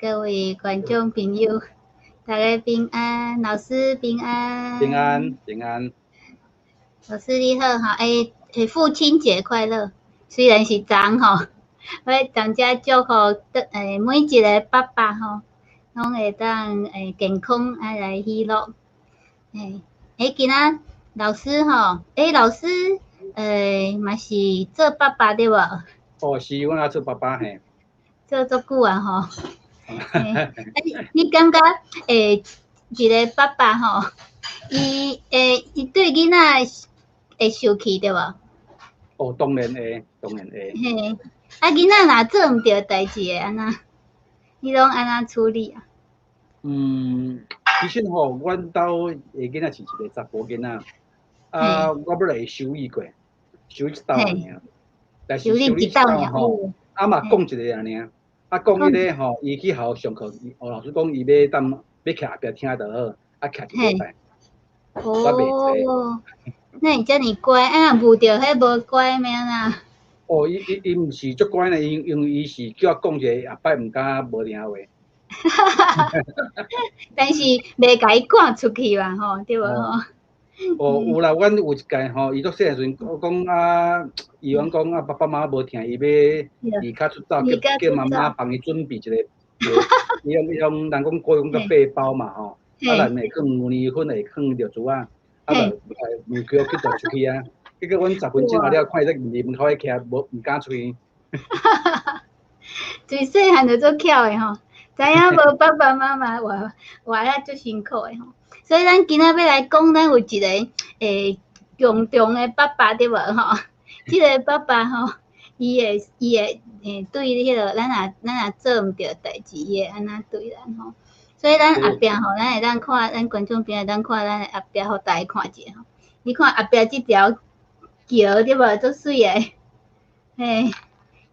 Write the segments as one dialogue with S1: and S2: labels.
S1: 各位观众朋友，大家平安，老师平安，
S2: 平安平安。
S1: 老师你好哈，父亲节快乐！虽然是昨吼，我当遮祝福每一个爸爸吼，拢会当健康来喜乐。今仔老师吼，老师嘛是做爸爸对无？
S2: 哦，是阮也做爸爸嘿。
S1: 做足久啊吼。你感觉一个爸爸吼，伊对囡仔会生气对无？
S2: 哦，当然会，当然会。
S1: 嘿，囡仔若做毋着代志的安那，你拢安怎处理啊？
S2: 其实吼，阮兜的囡仔是一个查甫囡仔，我本来会收伊过，收伊一斗尔，但是收伊一斗吼，嘛讲一个尔，讲迄个吼，伊去学校上课，老师讲伊要当要徛后壁听就好，徛一礼拜，我袂做。
S1: 那伊遮尔乖，遇着迄无乖咩啦？
S2: 哦，伊毋是足乖呢，因为伊是叫我讲一个，后摆毋敢无听话。
S1: 但是袂甲伊赶出去嘛吼，对无吼？
S2: 有啦，阮有一届吼，伊足细个时阵，我讲伊讲爸爸妈妈无听，伊要离家出走，叫妈妈帮伊准备一个，伊用人讲过讲叫8包嘛吼，内会放牛奶粉，会放尿珠啊，就门口去带出去啊。结果阮10分钟后了，看伊在门口徛，毋敢出去。
S1: 最细汉就做巧的吼，知影无爸爸妈妈活了足辛苦的吼。所以咱今仔要来讲，咱有一个强壮的爸爸对无吼？即个爸爸吼，伊会对迄个咱若做毋着代志，伊会安怎对咱吼？所以咱后壁吼，咱会当看，咱观众朋友当看咱后壁，互大家看者吼。你看后壁即条桥对无？足水诶，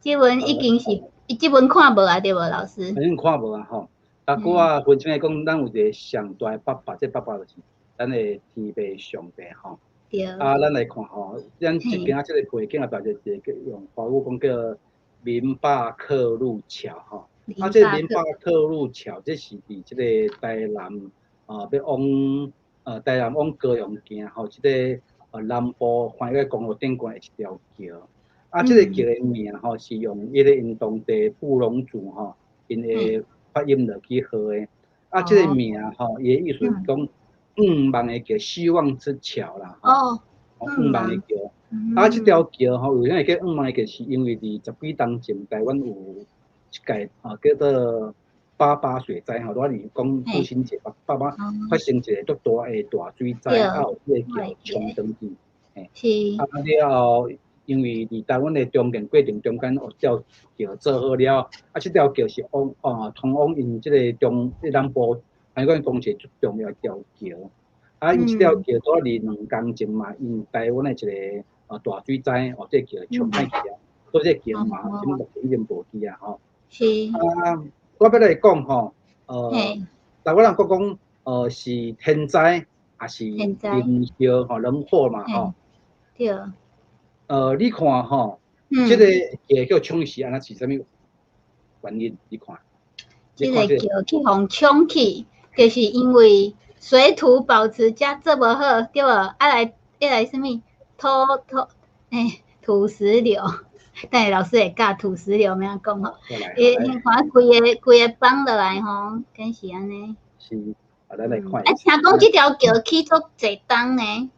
S1: 即文已经是，即文看无啊对无老师？
S2: 已经看无啊吼。啊，我分享来讲，咱有一个上大爸爸，这爸爸就是咱的天父上帝吼。
S1: 对。
S2: 咱来看吼，咱即边即个背景大就一个用华语讲叫民霸克路桥吼。这民霸克路桥，这是伫即个台南要往台南往高雄行吼，即个南部环越公路顶过的一条桥。即个桥的名吼是用迄个因当地布农族吼因的发音落去号的。即个名吼，伊的意思是讲望的桥，希望之桥啦吼。望的桥。即条桥吼，为啥会叫望的桥？是因为伫10几年前，台湾有一届叫做88水灾吼，我是讲父亲节，爸爸发生一个足大的大水灾，有即个桥冲登去。
S1: 是。
S2: 了后，因为伫台湾的中间过程中间，条桥做好了，即条桥是通往因即个南部海关公社最重要条桥。因即条桥拄2工前嘛，因台湾的一个大水灾，这桥冲歹去啊，所以这桥嘛，目前已经无去啊吼。
S1: 是。
S2: 我要来讲吼，台湾人讲是天灾还是人祸吼，人祸嘛吼。
S1: 对。
S2: 你看吼，即个桥叫冲是安怎是啥物原因？你看。
S1: 即个桥去互冲去，就是因为水土保持遮做无好，对无？来啥物土石流。等下老师会教土石流怎讲吼？看规个崩落来吼，梗是安尼。
S2: 是，咱来看。
S1: 听讲即条桥起足侪冬呢。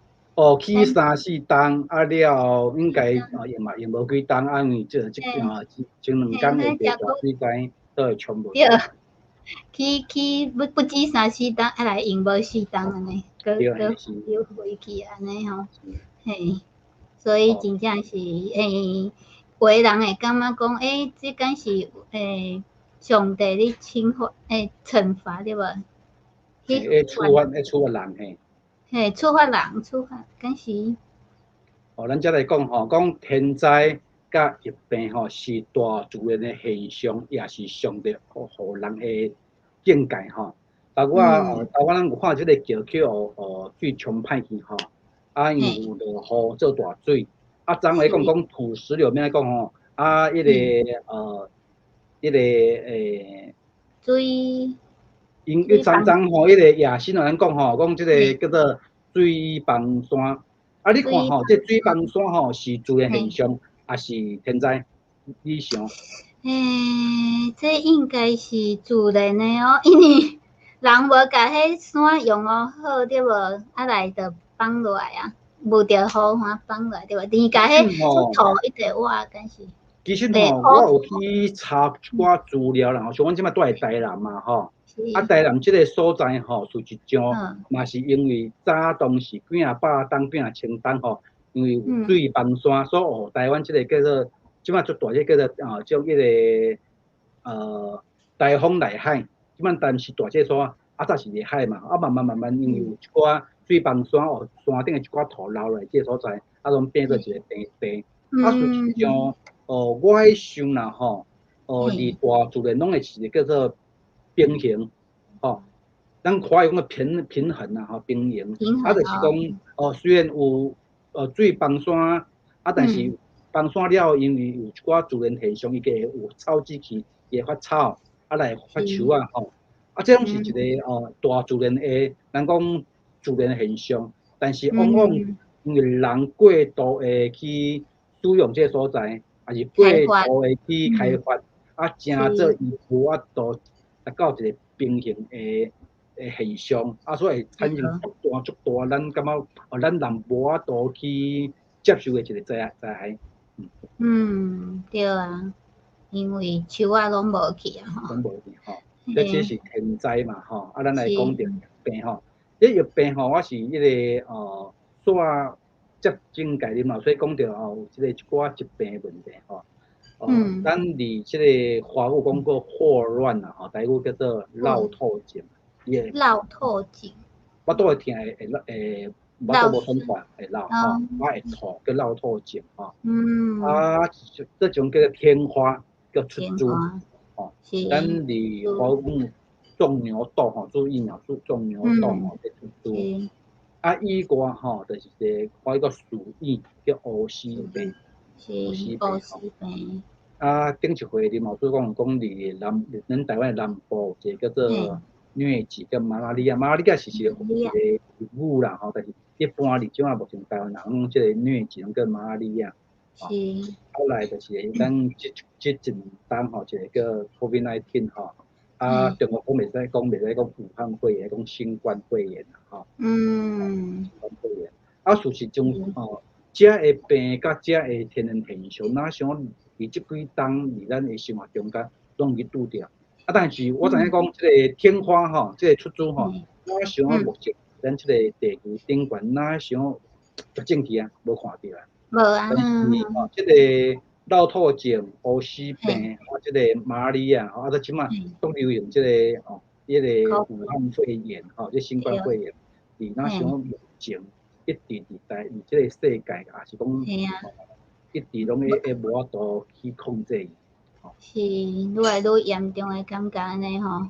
S2: 起3、4冬，了应该用无几冬，因为前2工下大水灾都会冲无。
S1: 对。起不止3、4冬，来用无4冬安尼，搁又回去安尼吼。所以真正是有的人会感觉讲，这敢是上帝咧惩罚对无？
S2: 处罚人嘿。
S1: 处罚人，敢是。
S2: 咱则来讲吼，讲天灾甲疫病吼是大自然的现象，也是上帝互人的境界吼。包括咱有看即个桥去水冲歹去吼，因有落雨做大水。昨来讲土石流，免讲吼，迄个
S1: 水
S2: 因为常常吼，迄个野新闻讲吼，讲即个叫做水崩山。啊，你看吼，这水崩山吼是自然现象，还是天灾？你想？
S1: 这应该是自然的哦，因为人无甲迄山用好对无，啊来就放落来啊，无着雨花放落来对无？你甲迄出土一直挖，但是
S2: 其实吼，我有去查一寡资料啦，像阮即摆住在台南嘛吼，啊台南即个所在吼，是一种嘛是因为早当时几啊百吨、几啊千吨吼，因为有水崩山，所以哦台湾即个叫做即摆足大个叫做种迄个台风内海，即摆但是大这山啊早是内海嘛，啊慢慢因为有一寡水崩山哦，山顶的一寡土流落来即个所在，啊拢变做一个地，啊是一种。我迄想啦吼，二大自然拢会是叫做平衡，吼，咱华语讲个平衡啦吼，平衡，啊，就是讲虽然有水崩山，啊，但是崩山了，因为有一寡自然现象，伊个有草籽气，伊会发草，啊来发树啊吼，啊，这拢是一个大自然的，咱讲自然现象，但是往往因为人过度的去使用这个所在。也是过度的去开发，啊，真做伊无法度达到一个平衡的现象，啊，所以产生足大，咱感觉咱人无法度去接受的一个灾害。
S1: 对啊，因为树啊拢无去啊吼。
S2: 拢无去吼，这是天灾嘛吼，啊，咱来讲着疫病吼，这疫病吼，我是迄个煞接近概念嘛，所以讲着有即个一寡疾病的问题吼。咱伫即个华语讲过霍乱啦，吼，台语叫做落透症。
S1: 落透症。
S2: 我都会听会，我都无通款会落吼，我会吐叫落透症吼。啊，这种叫做天花，叫出猪吼。咱伫华语讲种牛痘吼，注意鸟种牛痘吼，叫出猪。啊，以外吼，就是一个华语叫鼠疫，叫乌丝病。
S1: 乌丝病。
S2: 啊，顶一回林老师讲伫咱台湾南部有一个叫做疟疾跟马拉利亚，马拉利亚是一个物啦吼，但是一般嚟讲啊，目前台湾人讲即个疟疾跟马拉利亚。
S1: 是。
S2: 后来就是咱即阵当吼，一个叫 COVID-19 吼，啊，中国讲袂使讲武汉肺炎，讲新冠肺炎啦吼。新冠肺炎，啊，事实上这个病甲这个天然现象，哪想伫即几冬伫咱的生活中间拢去拄着。啊，但是我知影讲即个天花吼，即个出租吼，哪想目前咱即个地区顶悬，哪想绝症去啊，无看到啊。
S1: 无啊。
S2: 但是即个落透症、乌丝病，啊，即个马拉利亚，啊，到即摆都流行即个迄个武汉肺炎吼，即新冠肺炎，伫哪想目前。一直伫即个世界，也是讲，一直拢会无法度去控制。
S1: 是愈来愈严重的感觉安尼吼。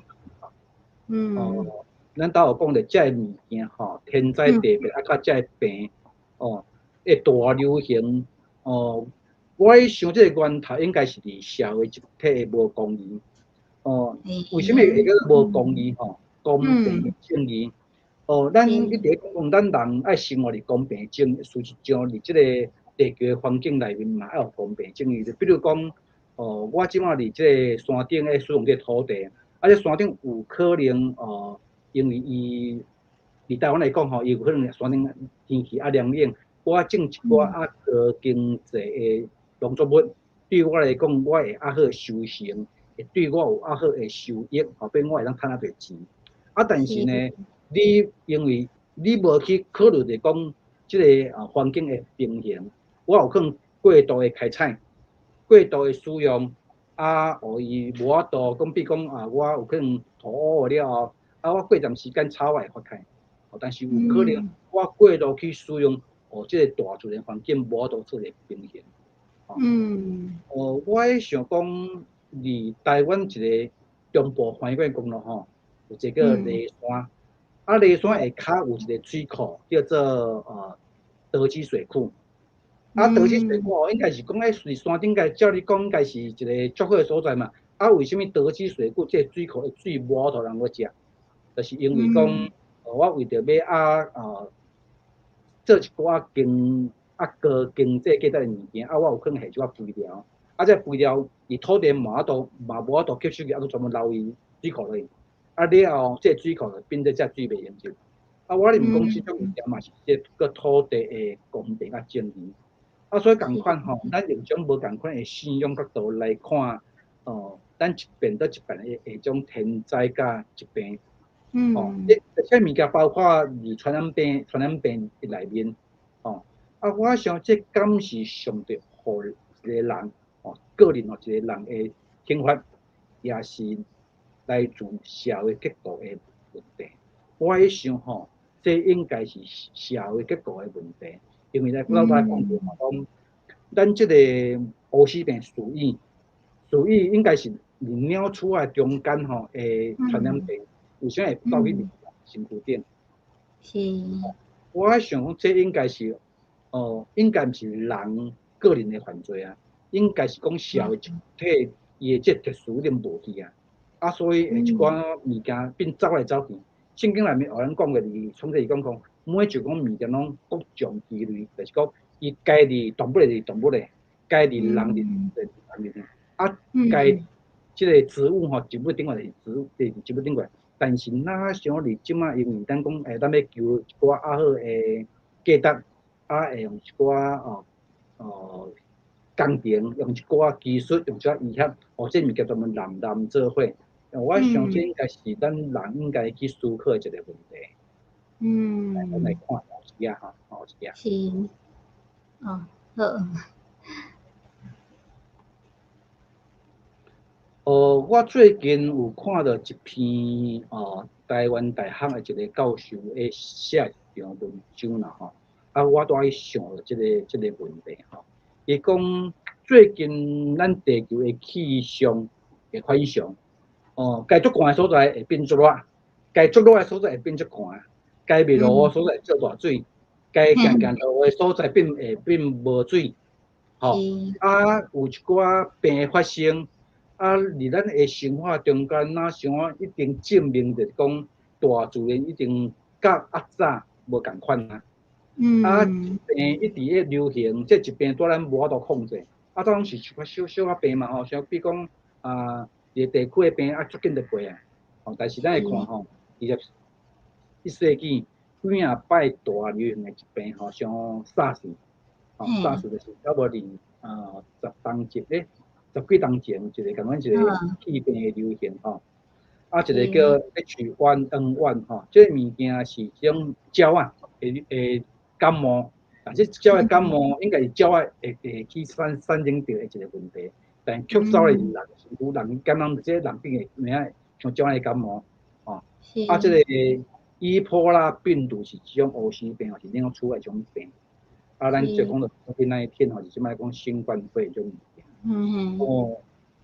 S2: 咱兜有讲着遮个物件吼，天灾地变啊，甲遮个病会大流行我想即个源头应该是伫社会集体无公义为什么会叫无公义吼？公平正义。咱一直讲，咱人爱生活伫公平正义，事实上伫即个地球环境内面嘛，要有公平正义。比如讲，我即马伫即个山顶咧使用即个土地，啊，即山顶有可能因为伊伫台湾来讲吼，伊有可能山顶天气凉冷，我种一寡高经济的农作物，对我来讲，我会好收成，会对我有好的收益，后边我会当赚多钱。啊，但是呢。你因为你无去考虑着讲即个环境的平衡，我有可能过度的开采、过度的使用，互伊无法度讲，比如讲我有可能土污了后，我过段时间草会发开，但是有可能我过度去使用，即个大自然环境无法度做个平衡。我想讲，伫台湾一个中部环境公路吼，有一个梨山。梨山下骹有一个水库，叫做德基水库。德基水库应该是讲伫山顶，照你讲应该是一个足好的所在嘛。啊，为什么德基水库这水库的水无互人去食？就是因为讲，我为着要做一寡经济价值的物件，我有可能下一寡肥料，这肥料伊土地嘛无法度吸收去，都全部流入水库里。了后这水库就变做这水袂用就。我哩毋讲即种物件嘛是这个土地的公平甲正义。所以共款吼，咱用种无共款的信用角度来看，咱一边到一边的迄种天灾甲疾病，这物件包括传染病内面，我想这敢是上帝互一个人，个人一个人的惩罚，也是来自社会结构的问题。我喺想吼，这应该是社会结构的问题，因为咧老大讲过嘛，讲咱这个黑死病属于应该是鸟鼠啊中间吼的传染病，为啥会走去身躯顶？
S1: 是。
S2: 我喺想讲，这应该是应该毋是人个人的犯罪啊，应该是讲社会集体伊的这特殊点无去啊，所以一寡物件变走来走去。圣经内面有人讲过，创世伊讲每一种物件拢各种其类，就是讲伊该伫动物的动物的，该伫人的人的，该即个植物吼，植物顶块是植物顶块。但是哪想伫即马，因为咱讲咱要求一寡好的价值，会用一寡工程，用一寡技术，用一寡医学，这物件专门人做伙。我想这应该是咱人应该去思考的一个问题。咱来看后一下哈，后一下。
S1: 是。好。
S2: 我最近有看到一篇台湾大学的一个教授的写一篇文章啦吼，我都去想了这个问题吼。伊讲最近咱地球的气象的反常。该足寒的所在会变足热，该足热的所在会变足寒，该未落雨的所在会做大水，该渐渐落雨的所在会变无水，有一寡病发生，伫咱的生活中间，哪想一定证明着讲大自然一定甲早无共款啊。病一直咧流行，这疾病当然无法度控制，当是一寡小病嘛吼，像比如讲地区的病足紧就过但是咱会看吼，21世纪几摆大流行的疾病像SARS，SARS 就是差不多10当前10几当前一个共款一个气病的流行一个叫 H1N1这个物件是一种鸟会感冒，但是鸟的感冒应该是鸟会去产生着的一个问题。但却走的是人，有人感染这人病的名像鸟的感冒，这个伊波拉病毒是一种黑死病，是另外出来一种病。咱就讲到COVID-19是即摆讲新冠肺炎种物件。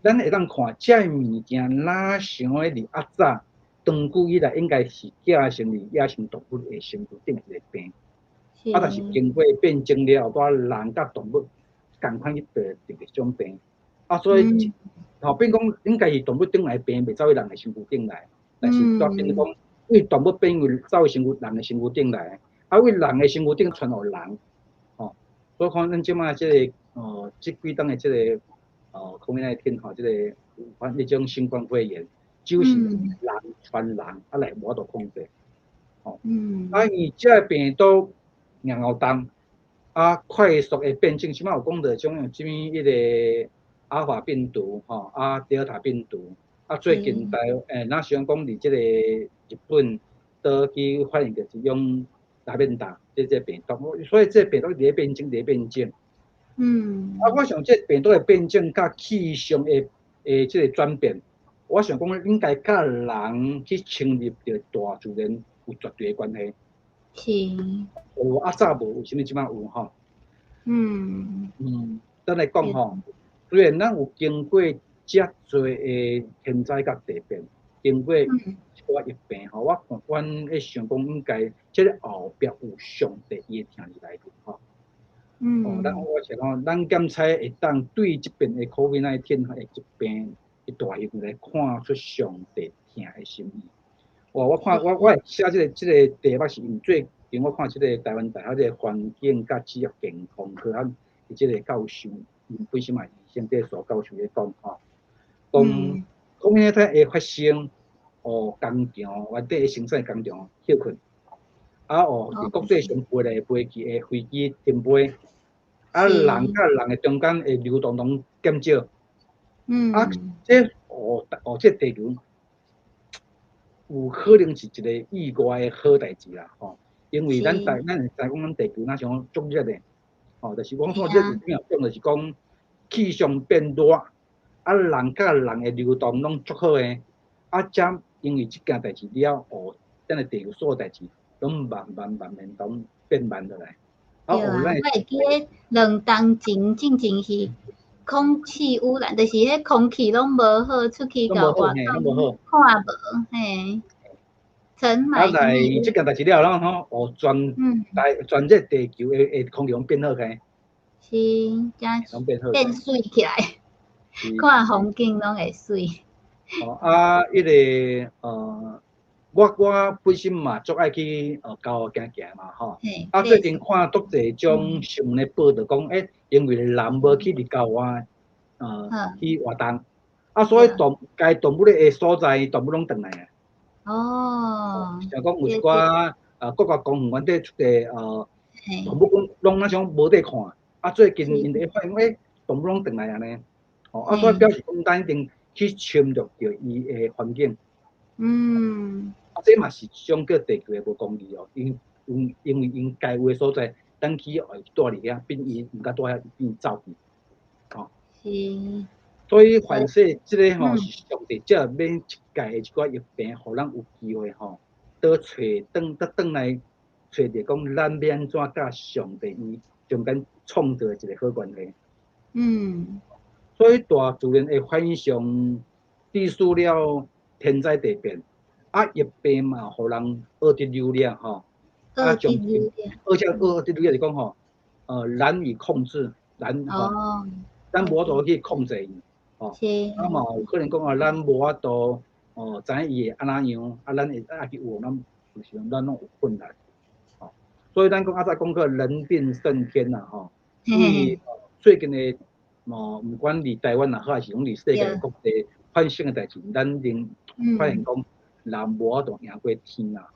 S2: 咱会当看这物件哪想的伫早长久以来应该是寄生伫野生动物的身躯顶一个病，但是经过变种了后，人甲动物共款去得这种病。所以变讲应该是动物顶来病，袂走去人的身躯顶来，但是变成讲为动物病走去人的身躯顶来，为人的身躯顶传互人，所以看咱即马即个即几档的即个COVID-19即个迄种新冠肺炎，就是人传人，来无法度控制，伊即个病毒硬后重，快速的变种，即马有讲到种用什么迄个。阿尔法病毒德尔塔病毒最近咱想讲伫即个日本倒去发现着一种拉面达这病毒，所以这病毒伫咧变种。我想这病毒的变种甲气象的即个转变，我想讲应该甲人去侵入着大自然有绝对的关系。有早无，为什么即摆有吼？咱来讲吼。虽然咱有经过遮多的天灾甲地变，经过一寡疫病我看阮想讲应该即个后壁有上帝伊会听入来我想讲，咱检测会当对即边的 COVID-19 的疾病大用来看出上帝听的心意。我看我会写这个题目是因为最近我看这个台湾大学这个环境甲职业健康科他这个教授，因本身嘛医生这所教授咧讲吼，讲迄个会发生工厂或者生产工厂休困，伫国际上飞来飞去的飞机停飞，人甲人的中间的流动拢减少，这这地球有可能是一个意外的好代志啦，因为咱讲咱地球那像足热的，就是讲说这有影响，就是讲气象变热，人甲人的流动拢足好的，才因为这件代志了，咱的地球所有代志拢慢慢拢变慢落来。
S1: 对啊，我会记得2冬前是空气污染，就是迄空气拢无好，出去到外口看无，嘿。
S2: 来这件代志了，然后全这地球的空气拢变好开。
S1: 是，变水起来，看风景拢会水。
S2: 迄个我本身嘛足爱去郊行行嘛吼。最近看国际种新闻咧报道讲，因为人无去伫郊外去活动，所以该动物的所在动物拢转来啊。像讲有一寡国家公园，阮伫出地动物拢那种无地看，最近因哋发现动物拢转来安尼，所以表示讲咱一定去侵略着伊的环境。这嘛是一种叫地球的无公义因为因该有的所在，咱去住伫遐，变伊毋甲住遐，变走去，
S1: 是。
S2: 所以凡说这个是上帝才免一届的一寡疫病，互咱有机会倒转来找着讲咱免怎甲上帝伊中间创造一个好关系。所以大自然会反向致使了天灾地变，疫病嘛，互人恶得流量而且恶得流量是讲难以控制，咱无法度去控制伊。嘛有可能讲咱无法度知影伊会安怎样，咱会去有咱有时咱拢有困难，所以咱讲再讲个人定胜天啦因为最近的毋管伫台湾也好，还是讲伫世界各地发生的代志，咱仍发现讲人无法度赢过天啦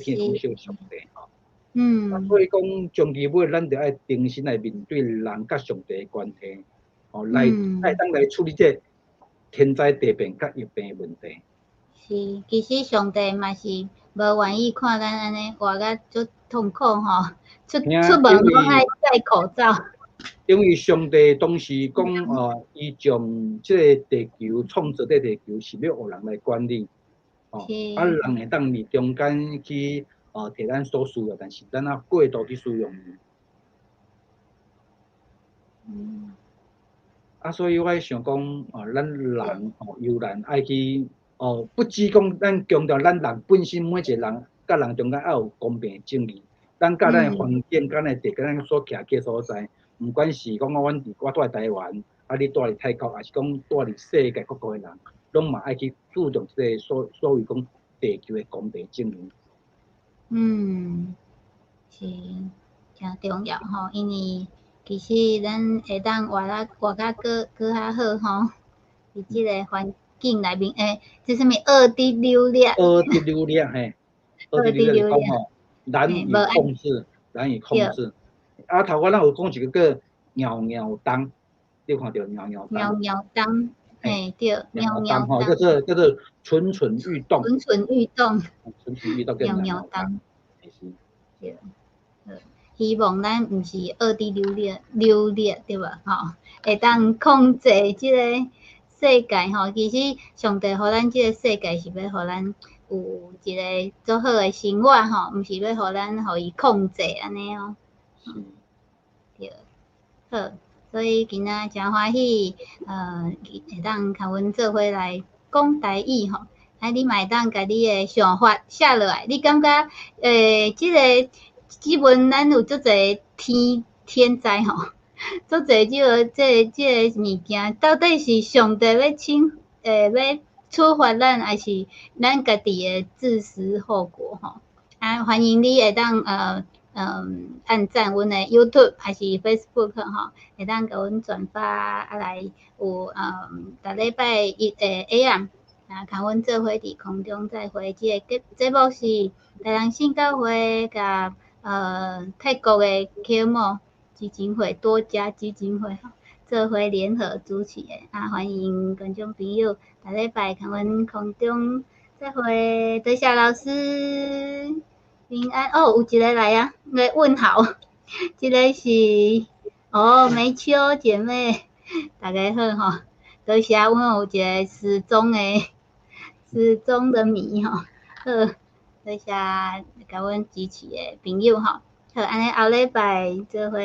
S2: 天会相信上帝所以讲终其尾，咱着爱重新来面对人甲上帝的关系。来当来处理这天灾地变甲疫病的问题。
S1: 是，其实上帝嘛是无愿意看咱安尼活甲足痛苦出门拢爱戴口罩。
S2: 因为上帝当时讲伊将这个地球创造这地球是要互人来管理，人会当伫中间去摕咱所需要，但是咱过度去使用伊。所以我想讲，咱人有人爱去不只讲咱强调咱人本身每一个人甲人中间要有公平正义，咱甲咱的环境、甲咱的地、甲咱所徛嘅所在，毋管是讲我住喺台湾，你住喺泰国，还是讲住喺世界各国嘅人，拢嘛爱去注重这个所谓讲地球的公平正义。
S1: 是真重要因为。其实咱会当活甲搁较好伫即个环境内面这什么二 D 流量？
S2: 二 D 流量讲难以控制。头我咱有讲一个叫鸟冬，你有看到鸟
S1: 冬？对，
S2: 鸟冬叫做蠢欲动。
S1: 蠢欲动
S2: 叫
S1: 鸟冬。对。希望咱毋是二 D 流烈对吧？会当控制即个世界其实上帝互咱即个世界是要互咱有一个足好的生活毋是要互咱互伊控制安尼对，好，所以今仔真欢喜会当甲阮做伙来讲台语你嘛会当甲你的想法写落来，你感觉即个基本咱有足侪天灾足侪即个物件，到底是上帝要要处罚咱还是咱家己的自食后果吼。啊，欢迎你会当按赞阮的 YouTube 还是 Facebook 吼，会当甲阮转发啊来有逐礼拜一下暗啊，甲阮做伙伫空中再会。即个节目是台南信教会甲泰国的科目基金会多家基金会吼做伙联合主持的啊，欢迎观众朋友逐礼拜甲阮空中再会，多谢老师。平安哦，有一个来啊，来问好，这个是梅秋姐妹，大家好吼，多谢阮有一个失踪的谜吼，好，多谢甲阮支持的朋友吼，好，安尼后礼拜做伙。